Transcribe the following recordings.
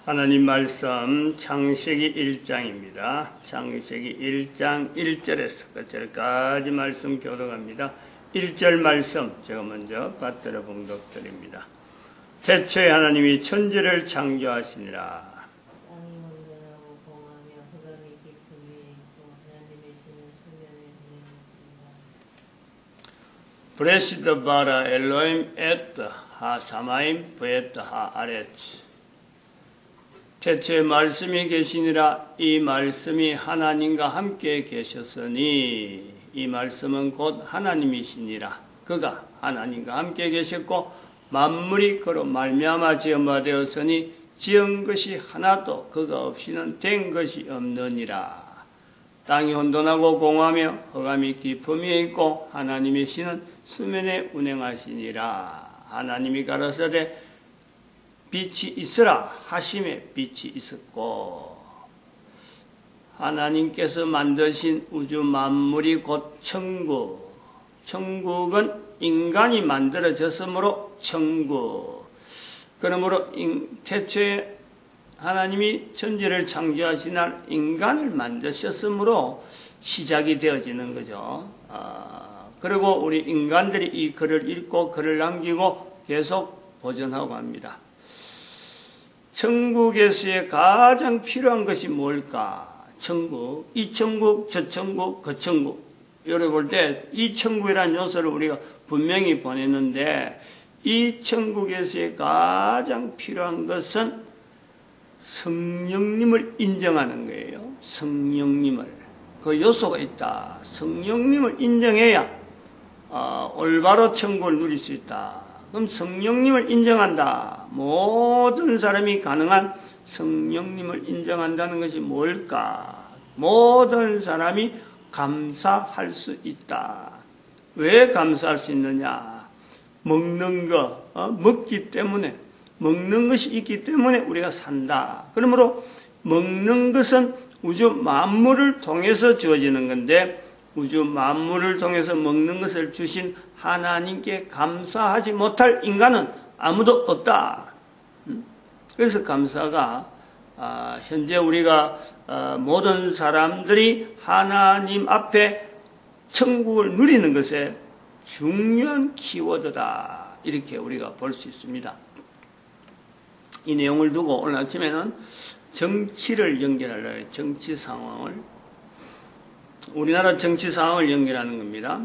하나님 말씀 창세기 1장입니다. 창세기 1장 1절에서 끝절까지 말씀 교독합니다. 1절 말씀 제가 먼저 받들어 봉독드립니다. 태초에 하나님이 천지를 창조하시니라. 땅이 온전하고 공하며 흑암이 깊음 위에 있고 하나님의 신은 수면에 운행하시니라. 브레시드 바라 엘로임 에트 하 사마임 브에트 하 아레츠. 태초에 말씀이 계시니라. 이 말씀이 하나님과 함께 계셨으니 이 말씀은 곧 하나님이시니라. 그가 하나님과 함께 계셨고 만물이 그로 말미암아 지은 바 되었으니 지은 것이 하나도 그가 없이는 된 것이 없느니라. 땅이 혼돈하고 공하며 흑암이 깊음이 있고 하나님의 신은 수면에 운행하시니라. 하나님이 가라사대 빛이 있으라 하심에 빛이 있었고, 하나님께서 만드신 우주 만물이 곧 천국, 천국은 인간이 만들어졌으므로 천국. 그러므로 태초에 하나님이 천지를 창조하신 날 인간을 만드셨으므로 시작이 되어지는 거죠. 그리고 우리 인간들이 이 글을 읽고 글을 남기고 계속 보존하고 합니다. 천국에서의 가장 필요한 것이 뭘까? 천국, 이 천국, 저 천국, 그 천국. 이렇게 볼 때 이 천국이라는 요소를 우리가 분명히 보냈는데, 이 천국에서의 가장 필요한 것은 성령님을 인정하는 거예요. 성령님을. 그 요소가 있다. 성령님을 인정해야 올바로 천국을 누릴 수 있다. 그럼 성령님을 인정한다. 모든 사람이 가능한 성령님을 인정한다는 것이 뭘까? 모든 사람이 감사할 수 있다. 왜 감사할 수 있느냐? 먹는 거, 먹기 때문에, 먹는 것이 있기 때문에 우리가 산다. 그러므로 먹는 것은 우주 만물을 통해서 주어지는 건데, 우주 만물을 통해서 먹는 것을 주신 하나님께 감사하지 못할 인간은 아무도 없다. 그래서 감사가 현재 우리가 모든 사람들이 하나님 앞에 천국을 누리는 것에 중요한 키워드다. 이렇게 우리가 볼 수 있습니다. 이 내용을 두고 오늘 아침에는 정치를 연결하려고 해요. 정치 상황을. 우리나라 정치 상황을 연결하는 겁니다.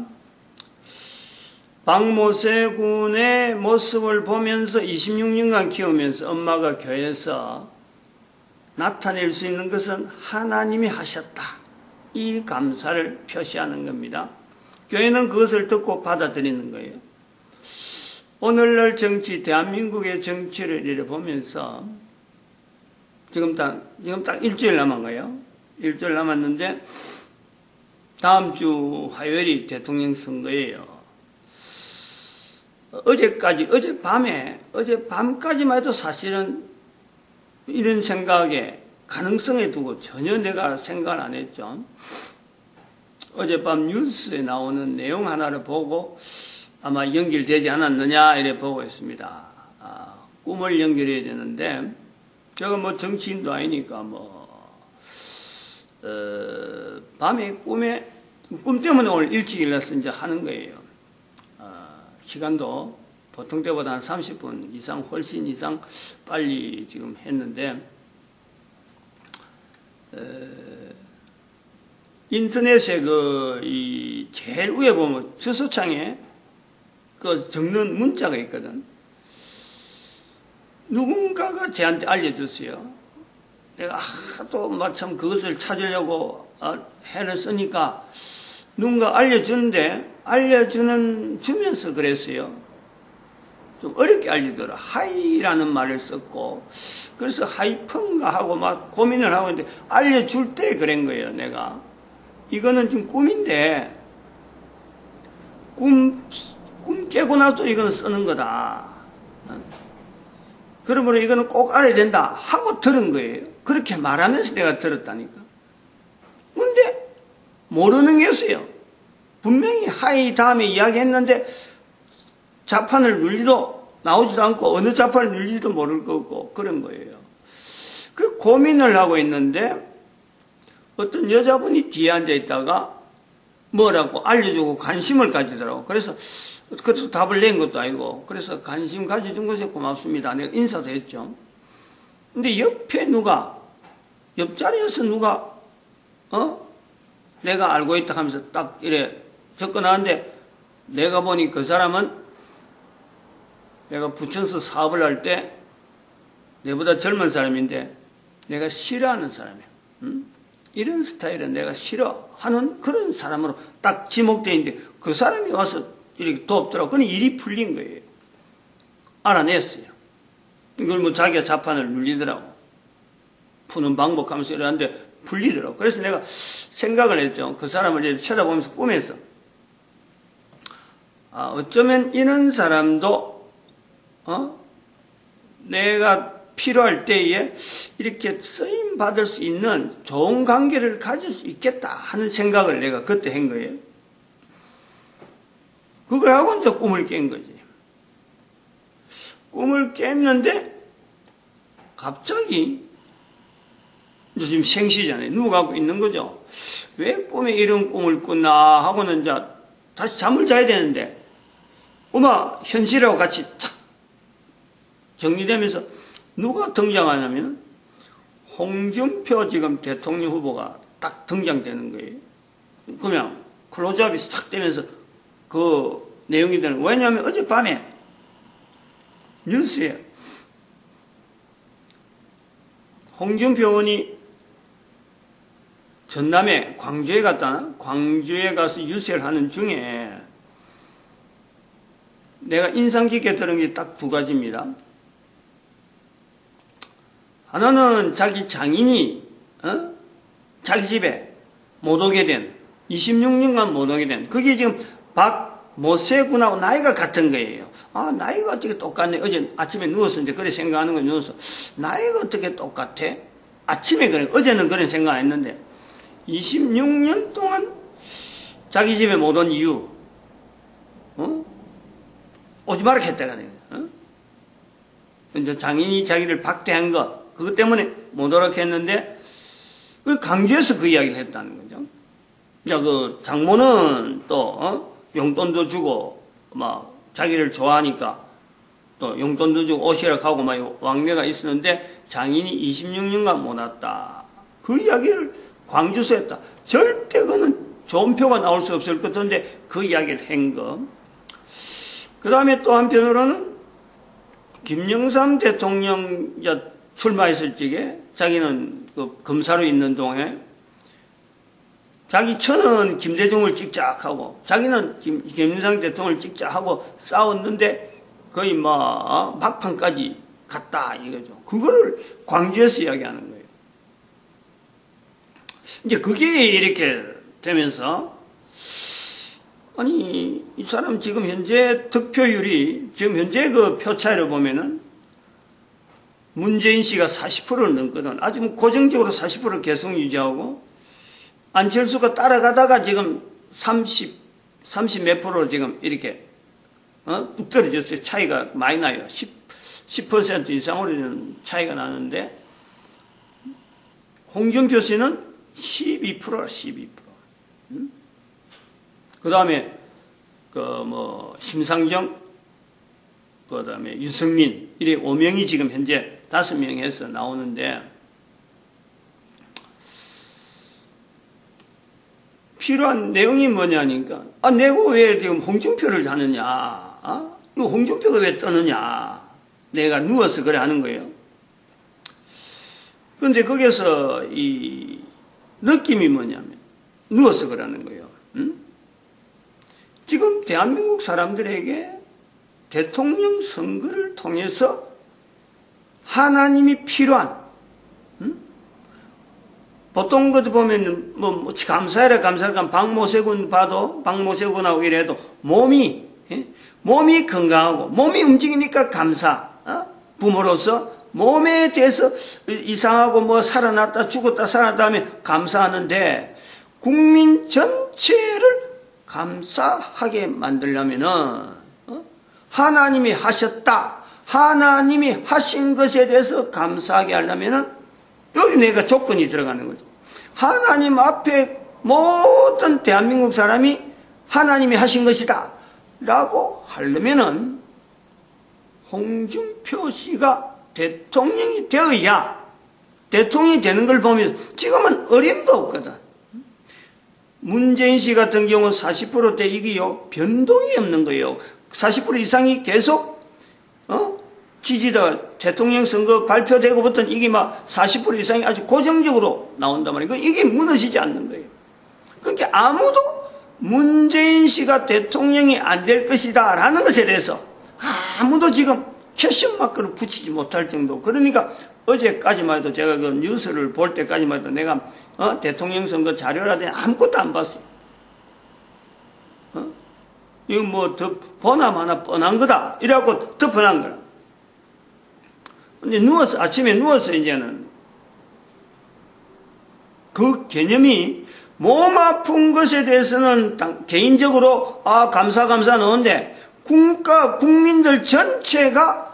박모세 군의 모습을 보면서 26년간 키우면서 엄마가 교회에서 나타낼 수 있는 것은 하나님이 하셨다. 이 감사를 표시하는 겁니다. 교회는 그것을 듣고 받아들이는 거예요. 오늘날 정치, 대한민국의 정치를 이래 보면서 지금 딱 일주일 남은 거예요. 일주일 남았는데 다음 주 화요일이 대통령 선거예요. 어젯밤까지만 해도 사실은 이런 생각에 가능성에 두고 전혀 내가 생각을 안 했죠. 어젯밤 뉴스에 나오는 내용 하나를 보고 아마 연결되지 않았느냐 이래 보고 있습니다. 꿈을 연결해야 되는데 제가 뭐 정치인도 아니니까 밤에 꿈 때문에 오늘 일찍 일어나서 이제 하는 거예요. 시간도 보통 때보다 한 30분 이상, 훨씬 이상 빨리 지금 했는데, 인터넷에 제일 위에 보면 주소창에 적는 문자가 있거든. 누군가가 저한테 알려줬어요. 내가 하도 마침 그것을 찾으려고 해를 쓰니까 누군가 알려주는데 주면서 그랬어요. 좀 어렵게 알려더라. 하이라는 말을 썼고, 그래서 하이픈가 하고 막 고민을 하고 있는데 알려줄 때 그런 거예요. 내가 이거는 좀 꿈인데 꿈 깨고 나서 이거는 쓰는 거다. 그러므로 이거는 꼭 알아야 된다 하고 들은 거예요. 그렇게 말하면서 내가 들었다니까. 근데 모르는 게 있어요. 분명히 하이 다음에 이야기했는데 자판을 눌리도 나오지도 않고 어느 자판을 눌리지도 모를 거고 그런 거예요. 고민을 하고 있는데 어떤 여자분이 뒤에 앉아 있다가 뭐라고 알려주고 관심을 가지더라고. 그래서 그것도 답을 낸 것도 아니고, 그래서 관심 가져준 것에 고맙습니다. 내가 인사도 했죠. 근데 옆에 누가, 옆자리에서 누가, 내가 알고 있다 하면서 딱 이래 접근하는데, 내가 보니 그 사람은 내가 부천서 사업을 할 때 내보다 젊은 사람인데 내가 싫어하는 사람이야. 이런 스타일은 내가 싫어하는 그런 사람으로 딱 지목되어 있는데 그 사람이 와서 이렇게 돕더라고. 그니 일이 풀린 거예요. 알아냈어요. 이걸 뭐 자기가 자판을 눌리더라고. 푸는 방법 하면서 이러는데 풀리더라고. 그래서 내가 생각을 했죠. 그 사람을 이렇게 쳐다보면서 꿈에서. 어쩌면 이런 사람도, 내가 필요할 때에 이렇게 쓰임 받을 수 있는 좋은 관계를 가질 수 있겠다 하는 생각을 내가 그때 한 거예요. 그걸 하고 이제 꿈을 깬 거지. 꿈을 깼는데 갑자기 지금 생시잖아요. 누가 갖고 있는 거죠. 왜 꿈에 이런 꿈을 꿨나 하고는 이제 다시 잠을 자야 되는데 꿈아 현실하고 같이 착 정리되면서 누가 등장하냐면 홍준표 지금 대통령 후보가 딱 등장되는 거예요. 그냥 클로즈업이 싹 되면서 그 내용이 되는 거예요. 왜냐하면 어젯밤에 뉴스에 홍준표 의원이 전남에 광주에 갔다나? 광주에 가서 유세를 하는 중에 내가 인상 깊게 들은 게 딱 두 가지입니다. 하나는 자기 장인이 자기 집에 못 오게 된 26년간 못 오게 된 그게 지금 박모세군하고 나이가 같은 거예요. 나이가 어떻게 똑같네. 어제 아침에 누웠었는데 그래 생각하는 거 누워서 나이가 어떻게 똑같아? 아침에 그래. 어제는 그런 생각 안 했는데 26년 동안 자기 집에 못 온 이유 오지 말라 했다가 이제 장인이 자기를 박대한 거 그것 때문에 못 오라고 했는데 그 강조해서 그 이야기를 했다는 거죠. 자, 그 장모는 또 용돈도 주고 막 자기를 좋아하니까 또 용돈도 주고 오시라고 하고 막 왕래가 있었는데 장인이 26년간 못 왔다. 그 이야기를 광주에서 했다. 절대 그는 좋은 표가 나올 수 없을 것 같은데 그 이야기를 한 거. 그 다음에 또 한편으로는 김영삼 대통령 출마했을 적에 자기는 그 검사로 있는 동안에 자기 처는 김대중을 찍자 하고 자기는 김영삼 대통령을 찍자 하고 싸웠는데 거의 막판까지 갔다 이거죠. 그거를 광주에서 이야기하는 거예요. 이제 그게 이렇게 되면서 아니 이 사람 지금 현재 득표율이 지금 현재 그 표차를 보면은 문재인 씨가 40%를 넘거든. 아주 뭐 고정적으로 40%를 계속 유지하고 안철수가 따라가다가 지금 30 몇 프로 지금 이렇게 뚝 떨어졌어요. 차이가 많이 나요. 10% 이상으로 차이가 나는데 홍준표 씨는 12%라 12%. 그 다음에 심상정, 그 다음에 유승민 이래 5명이 지금 현재 5명에서 나오는데 필요한 내용이 뭐냐니까 내가 왜 지금 홍준표를 하느냐 이거 홍준표가 왜 떠느냐 내가 누워서 그래 하는 거예요. 그런데 거기서 이 느낌이 뭐냐면 누워서 그러는 거예요. 지금 대한민국 사람들에게 대통령 선거를 통해서 하나님이 필요한 보통 것도 보면 감사해라 박모세군 봐도 박모세군하고 이래도 몸이 건강하고 몸이 움직이니까 감사 부모로서 몸에 대해서 이상하고 살아났다 죽었다 살아났다 하면 감사하는데 국민 전체를 감사하게 만들려면은 하나님이 하셨다 하나님이 하신 것에 대해서 감사하게 하려면은 여기 내가 조건이 들어가는 거죠. 하나님 앞에 모든 대한민국 사람이 하나님이 하신 것이다 라고 하려면은 홍준표 씨가 대통령이 되어야, 대통령이 되는 걸 보면 지금은 어림도 없거든. 문재인 씨 같은 경우 40%대 이게요, 변동이 없는 거예요. 40% 이상이 계속, 지지다 대통령 선거 발표되고부터는 이게 막 40% 이상이 아주 고정적으로 나온단 말이에요. 이게 무너지지 않는 거예요. 그러니까 아무도 문재인 씨가 대통령이 안 될 것이다 라는 것에 대해서 아무도 지금 퀘션 마크를 붙이지 못할 정도. 그러니까 어제까지만 해도 제가 그 뉴스를 볼 때까지만 해도 내가 대통령 선거 자료라든지 아무것도 안 봤어요. 이거 뭐 더 보나마나 뻔한 거다 이래갖고 덮어난 거라. 근데 아침에 누워서 이제는 그 개념이 몸 아픈 것에 대해서는 개인적으로 감사 넣은데 국민들 전체가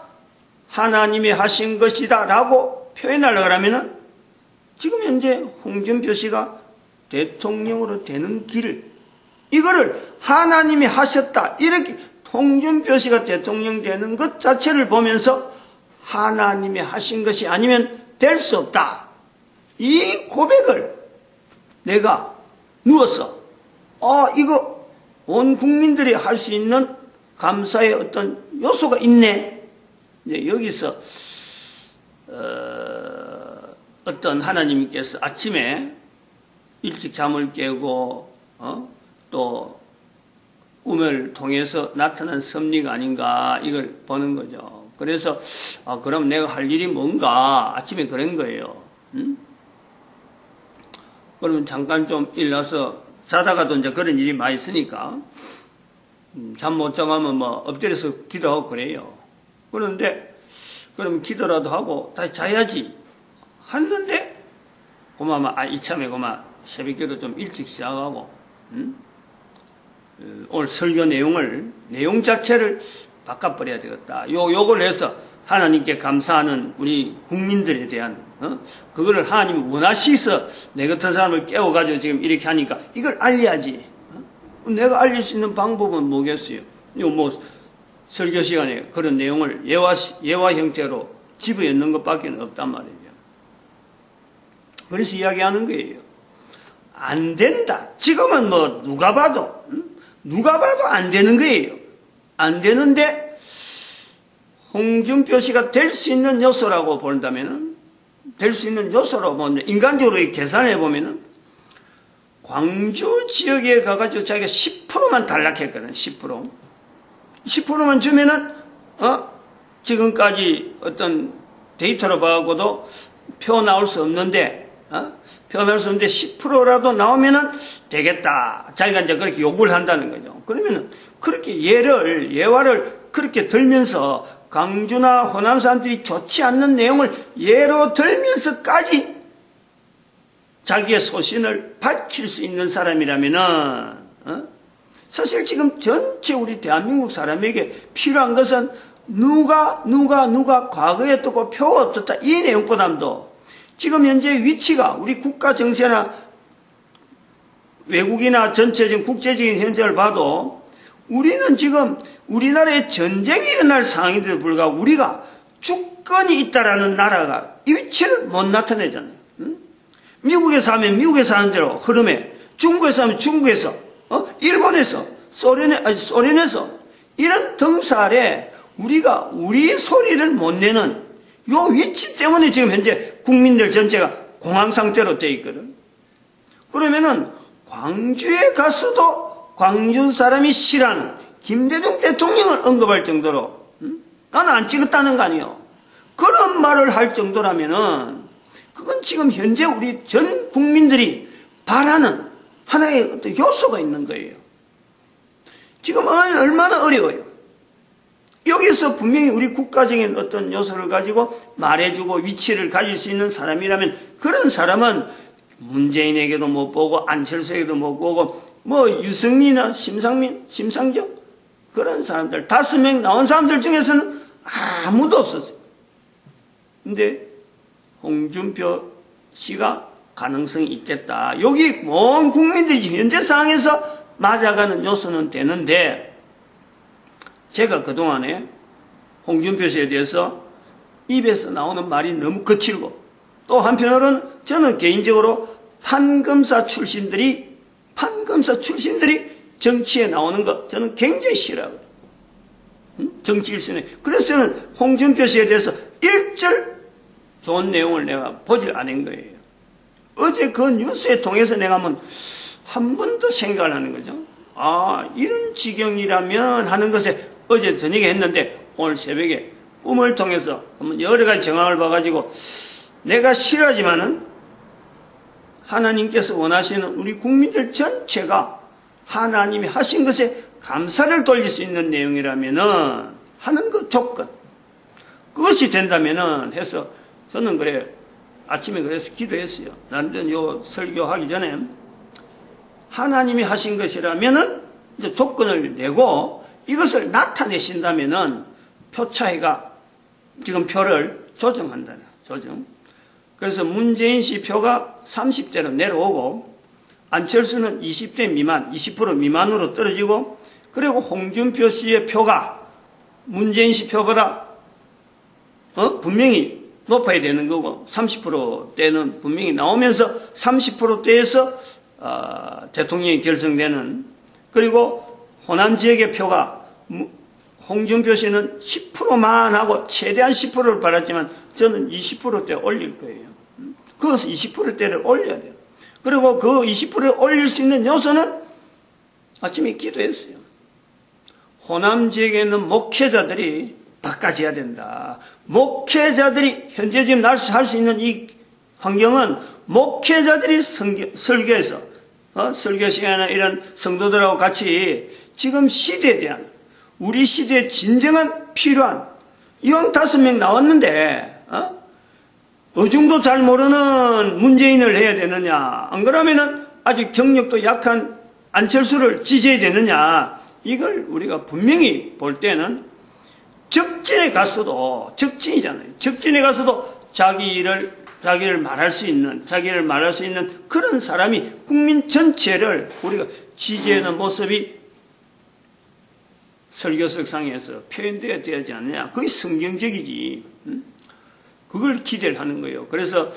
하나님이 하신 것이다 라고 표현하려고 하면은 지금 현재 홍준표 씨가 대통령으로 되는 길을, 이거를 하나님이 하셨다 이렇게 홍준표 씨가 대통령 되는 것 자체를 보면서 하나님이 하신 것이 아니면 될 수 없다, 이 고백을 내가 누워서 이거 온 국민들이 할 수 있는 감사의 어떤 요소가 있네. 네, 여기서 어떤 하나님께서 아침에 일찍 잠을 깨고 또 꿈을 통해서 나타난 섭리가 아닌가 이걸 보는 거죠. 그래서 그럼 내가 할 일이 뭔가 아침에 그런 거예요. 그러면 잠깐 좀 일어나서 자다가도 이제 그런 일이 많이 있으니까 잠 못 자고 하면 뭐 엎드려서 기도하고 그래요. 그런데 그럼 기도라도 하고 다시 자야지 했는데 고마마 이참에 고마 새벽기도 좀 일찍 시작하고 오늘 설교 내용 자체를 바꿔버려야 되겠다. 요걸 해서 하나님께 감사하는 우리 국민들에 대한 그거를 하나님이 원하시서 내 같은 사람을 깨워가지고 지금 이렇게 하니까 이걸 알려야지. 내가 알릴 수 있는 방법은 뭐겠어요? 이거 뭐 설교 시간에 그런 내용을 예화 형태로 집어넣는 것밖에 없단 말이에요. 그래서 이야기하는 거예요. 안 된다. 지금은 뭐 누가 봐도 안 되는 거예요. 안 되는데 홍준표 씨가 될 수 있는 요소라고 본다면은, 될 수 있는 요소라고 보면 인간적으로 계산해 보면은 광주 지역에 가가지고 자기가 10%만 단락했거든. 10%만 주면은 지금까지 어떤 데이터로 봐고도 표 나올 수 없는데 표 나올 수 없는데 10%라도 나오면은 되겠다. 자기가 이제 그렇게 요구를 한다는 거죠. 그러면은 그렇게 예화를 그렇게 들면서 광주나 호남 사람들이 좋지 않는 내용을 예로 들면서까지 자기의 소신을 밝힐 수 있는 사람이라면은 사실 지금 전체 우리 대한민국 사람에게 필요한 것은 누가 과거에 어떻고 표가 어떻다 이 내용보다도 지금 현재 위치가 우리 국가 정세나 외국이나 전체적인 국제적인 현장을 봐도 우리는 지금 우리나라에 전쟁이 일어날 상황인데도 불구하고 우리가 주권이 있다라는 나라가 이 위치를 못 나타내잖아요. 미국에서 하면 미국에서 하는 대로 흐름에, 중국에서 하면 중국에서, 일본에서, 소련에서 이런 등살에 우리가 우리 소리를 못 내는 요 위치 때문에 지금 현재 국민들 전체가 공황 상태로 되어 있거든. 그러면은 광주에 가서도 광주 사람이 싫어하는 김대중 대통령을 언급할 정도로 나는 안 찍었다는 거 아니에요. 그런 말을 할 정도라면은 그건 지금 현재 우리 전 국민들이 바라는 하나의 어떤 요소가 있는 거예요. 지금 얼마나 어려워요. 여기서 분명히 우리 국가적인 어떤 요소를 가지고 말해주고 위치를 가질 수 있는 사람이라면 그런 사람은 문재인에게도 못 보고 안철수에게도 못 보고 뭐 유승민이나 심상정 그런 사람들 5명 나온 사람들 중에서는 아무도 없었어요. 근데 홍준표 시가 가능성이 있겠다. 여기 온 국민들이 현재 상황에서 맞아가는 요소는 되는데, 제가 그동안에 홍준표 씨에 대해서 입에서 나오는 말이 너무 거칠고, 또 한편으로는 저는 개인적으로 판검사 출신들이 정치에 나오는 거 저는 굉장히 싫어하거든요. 정치 일선에. 그래서 저는 홍준표 씨에 대해서 일절 좋은 내용을 내가 보질 않은 거예요. 어제 그 뉴스에 통해서 내가 한 번 더 생각을 하는 거죠. 아, 이런 지경이라면 하는 것에 어제 저녁에 했는데 오늘 새벽에 꿈을 통해서 한번 여러 가지 정황을 봐가지고 내가 싫어하지만은 하나님께서 원하시는 우리 국민들 전체가 하나님이 하신 것에 감사를 돌릴 수 있는 내용이라면은 하는 그 조건, 그것이 된다면은 해서 저는 그래 아침에 그래서 기도했어요. 나는 요 설교하기 전에 하나님이 하신 것이라면은 이제 조건을 내고 이것을 나타내신다면은 표 차이가 지금 표를 조정한다는 조정. 그래서 문재인 씨 표가 30대로 내려오고 안철수는 20대 미만, 20% 미만으로 떨어지고, 그리고 홍준표 씨의 표가 문재인 씨 표보다 분명히 높아야 되는 거고 30%대는 분명히 나오면서 30%대에서 대통령이 결성되는, 그리고 호남 지역의 표가 홍준표 씨는 10%만 하고 최대한 10%를 받았지만 저는 20%대 올릴 거예요. 그것을 20%대를 올려야 돼요. 그리고 그 20%를 올릴 수 있는 요소는 아침에 기도했어요. 호남 지역에 있는 목회자들이 바꿔져야 된다. 목회자들이 현재 지금 할 수 있는 이 환경은 목회자들이 설교에서 설교 시간이나 이런 성도들하고 같이 지금 시대에 대한 우리 시대에 진정한 필요한 이왕 5명 나왔는데 어중도 잘 모르는 문재인을 해야 되느냐, 안 그러면은 아직 경력도 약한 안철수를 지지해야 되느냐, 이걸 우리가 분명히 볼 때는 적진에 가서도, 적진이잖아요. 적진에 가서도 자기를 말할 수 있는 그런 사람이 국민 전체를 우리가 지지하는 모습이 설교석상에서 표현되어야 되지 않느냐. 그게 성경적이지. 그걸 기대를 하는 거예요. 그래서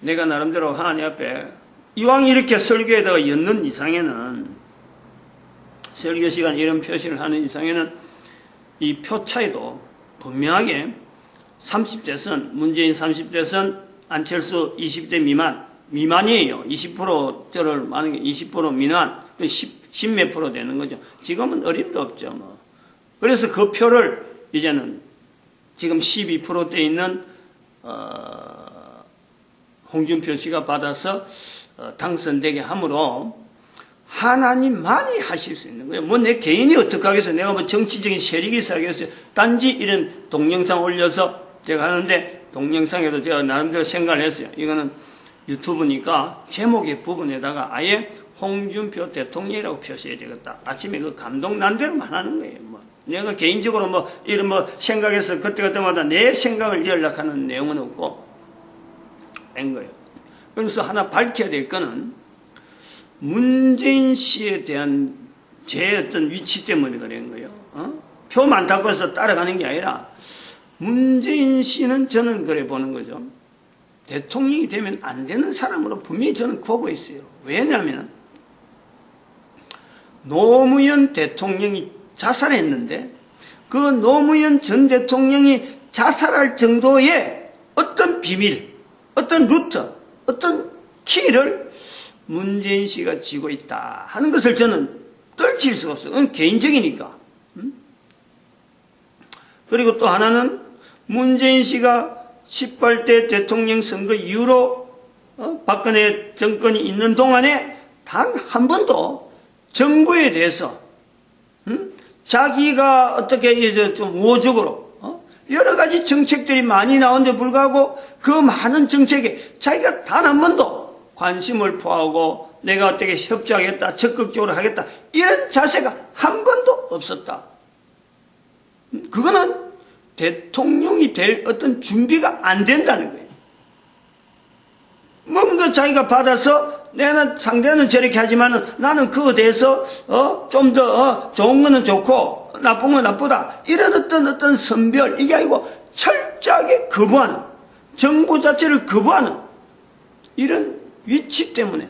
내가 나름대로 하나님 앞에 이왕 이렇게 설교에다가 엮는 이상에는, 설교 시간 이런 표시를 하는 이상에는 이 표 차이도 분명하게 30대선, 문재인 30대선, 안철수 20대 미만이에요. 20%를 많은 게 20% 미만, 10몇 프로 되는 거죠. 지금은 어림도 없죠. 뭐. 그래서 그 표를 이제는 지금 12%대 있는 홍준표 씨가 받아서 당선되게 함으로 하나님만이 하실 수 있는 거예요. 뭐 내 개인이 어떻게 하겠어요. 내가 뭐 정치적인 세력이 있어야겠어요. 단지 이런 동영상 올려서 제가 하는데, 동영상에도 제가 나름대로 생각을 했어요. 이거는 유튜브니까 제목의 부분에다가 아예 홍준표 대통령이라고 표시해야 되겠다. 아침에 그 감동 난 대로만 하는 거예요. 뭐 내가 개인적으로 이런 생각해서 그때마다 내 생각을 연락하는 내용은 없고 된 거예요. 그래서 하나 밝혀야 될 거는 문재인 씨에 대한 제 어떤 위치 때문에 그런 거예요. 표 많다고 해서 따라가는 게 아니라 문재인 씨는 저는 그래 보는 거죠. 대통령이 되면 안 되는 사람으로 분명히 저는 보고 있어요. 왜냐하면 노무현 대통령이 자살했는데 그 노무현 전 대통령이 자살할 정도의 어떤 비밀, 어떤 루트, 어떤 키를 문재인 씨가 쥐고 있다 하는 것을 저는 떨칠 수가 없어요. 그건 개인적이니까. 그리고 또 하나는 문재인 씨가 18대 대통령 선거 이후로 박근혜 정권이 있는 동안에 단 한 번도 정부에 대해서 자기가 어떻게 좀 우호적으로 여러 가지 정책들이 많이 나오는데 불구하고 그 많은 정책에 자기가 단 한 번도 관심을 포하고 내가 어떻게 협조하겠다, 적극적으로 하겠다, 이런 자세가 한 번도 없었다. 그거는 대통령이 될 어떤 준비가 안 된다는 거예요. 뭔가 자기가 받아서 내가 상대는 저렇게 하지만은 나는 그거에 대해서 좀 더 좋은 거는 좋고 나쁜 건 나쁘다 이런 어떤 선별 이게 아니고 철저하게 거부하는 정부 자체를 거부하는 이런 위치 때문에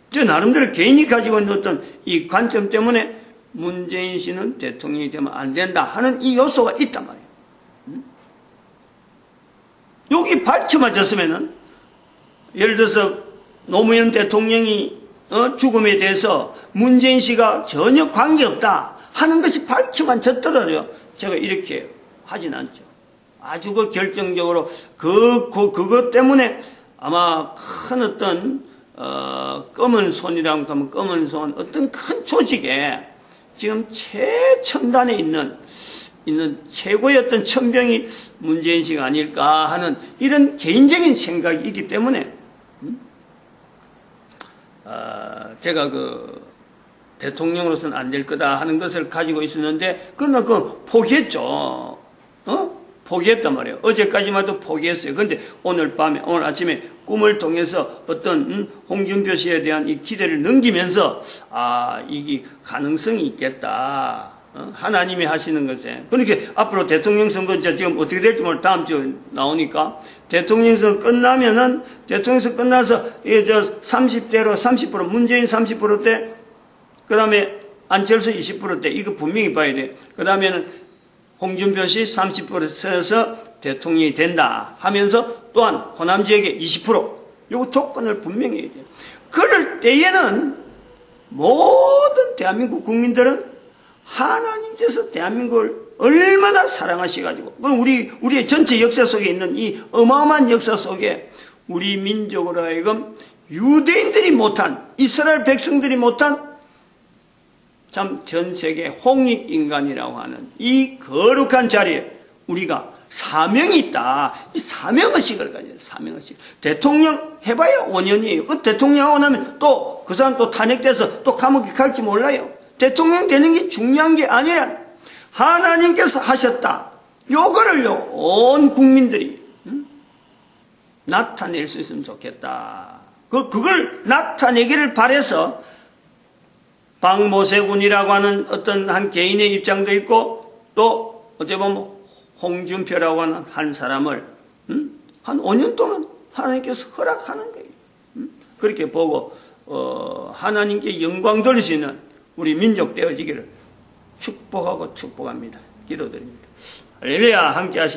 저 나름대로 개인이 가지고 있는 어떤 이 관점 때문에 문재인 씨는 대통령이 되면 안 된다 하는 이 요소가 있단 말이에요. 여기 밝혀맞았으면은 예를 들어서 노무현 대통령이 죽음에 대해서 문재인 씨가 전혀 관계없다 하는 것이 밝혀만 졌더라도요. 제가 이렇게 하진 않죠. 아주 그 결정적으로 그것 때문에 아마 큰 어떤 검은 손이라고 하면 검은 손 어떤 큰 조직에 지금 최첨단에 있는 최고의 어떤 천병이 문재인 씨가 아닐까 하는 이런 개인적인 생각이 있기 때문에 제가 대통령으로서는 안 될 거다 하는 것을 가지고 있었는데 그건 포기했죠. 포기했단 말이에요. 어제까지만 해도 포기했어요. 그런데 오늘 아침에 꿈을 통해서 어떤 홍준표 씨에 대한 이 기대를 넘기면서 이게 가능성이 있겠다. 하나님이 하시는 것에. 그렇게 앞으로 대통령 선거 지금 어떻게 될지 모르 다음 주에 나오니까 대통령 선거 끝나면은 대통령 선거 끝나서 30대로 30% 문재인 30%대 그다음에 안철수 20%대 이거 분명히 봐야 돼. 그다음에는 홍준표 씨 30% 세서 대통령이 된다 하면서 또한 호남 지역에 20% 요거 조건을 분명히 해야 돼요. 그럴 때에는 모든 대한민국 국민들은 하나님께서 대한민국을 얼마나 사랑하셔가지고 우리의 전체 역사 속에 있는 이 어마어마한 역사 속에 우리 민족으로 하여금 유대인들이 못한 이스라엘 백성들이 못한 참 전 세계 홍익인간이라고 하는 이 거룩한 자리에 우리가 사명이 있다. 이 사명의식을 가져요. 사명의식. 대통령 해봐야 5년이에요. 그 대통령 하고 나면 또 그 사람 또 탄핵돼서 또 감옥에 갈지 몰라요. 대통령 되는 게 중요한 게 아니라 하나님께서 하셨다. 요거를요 온 국민들이 나타낼 수 있으면 좋겠다. 그걸 나타내기를 바라서 박모세군이라고 하는 어떤 한 개인의 입장도 있고 또 어째 보면 홍준표라고 하는 한 사람을 한 5년 동안 하나님께서 허락하는 거예요. 그렇게 보고 하나님께 영광 돌릴 수 있는 우리 민족 되어지기를 축복하고 축복합니다. 기도드립니다. 할렐루야 함께 하십니다.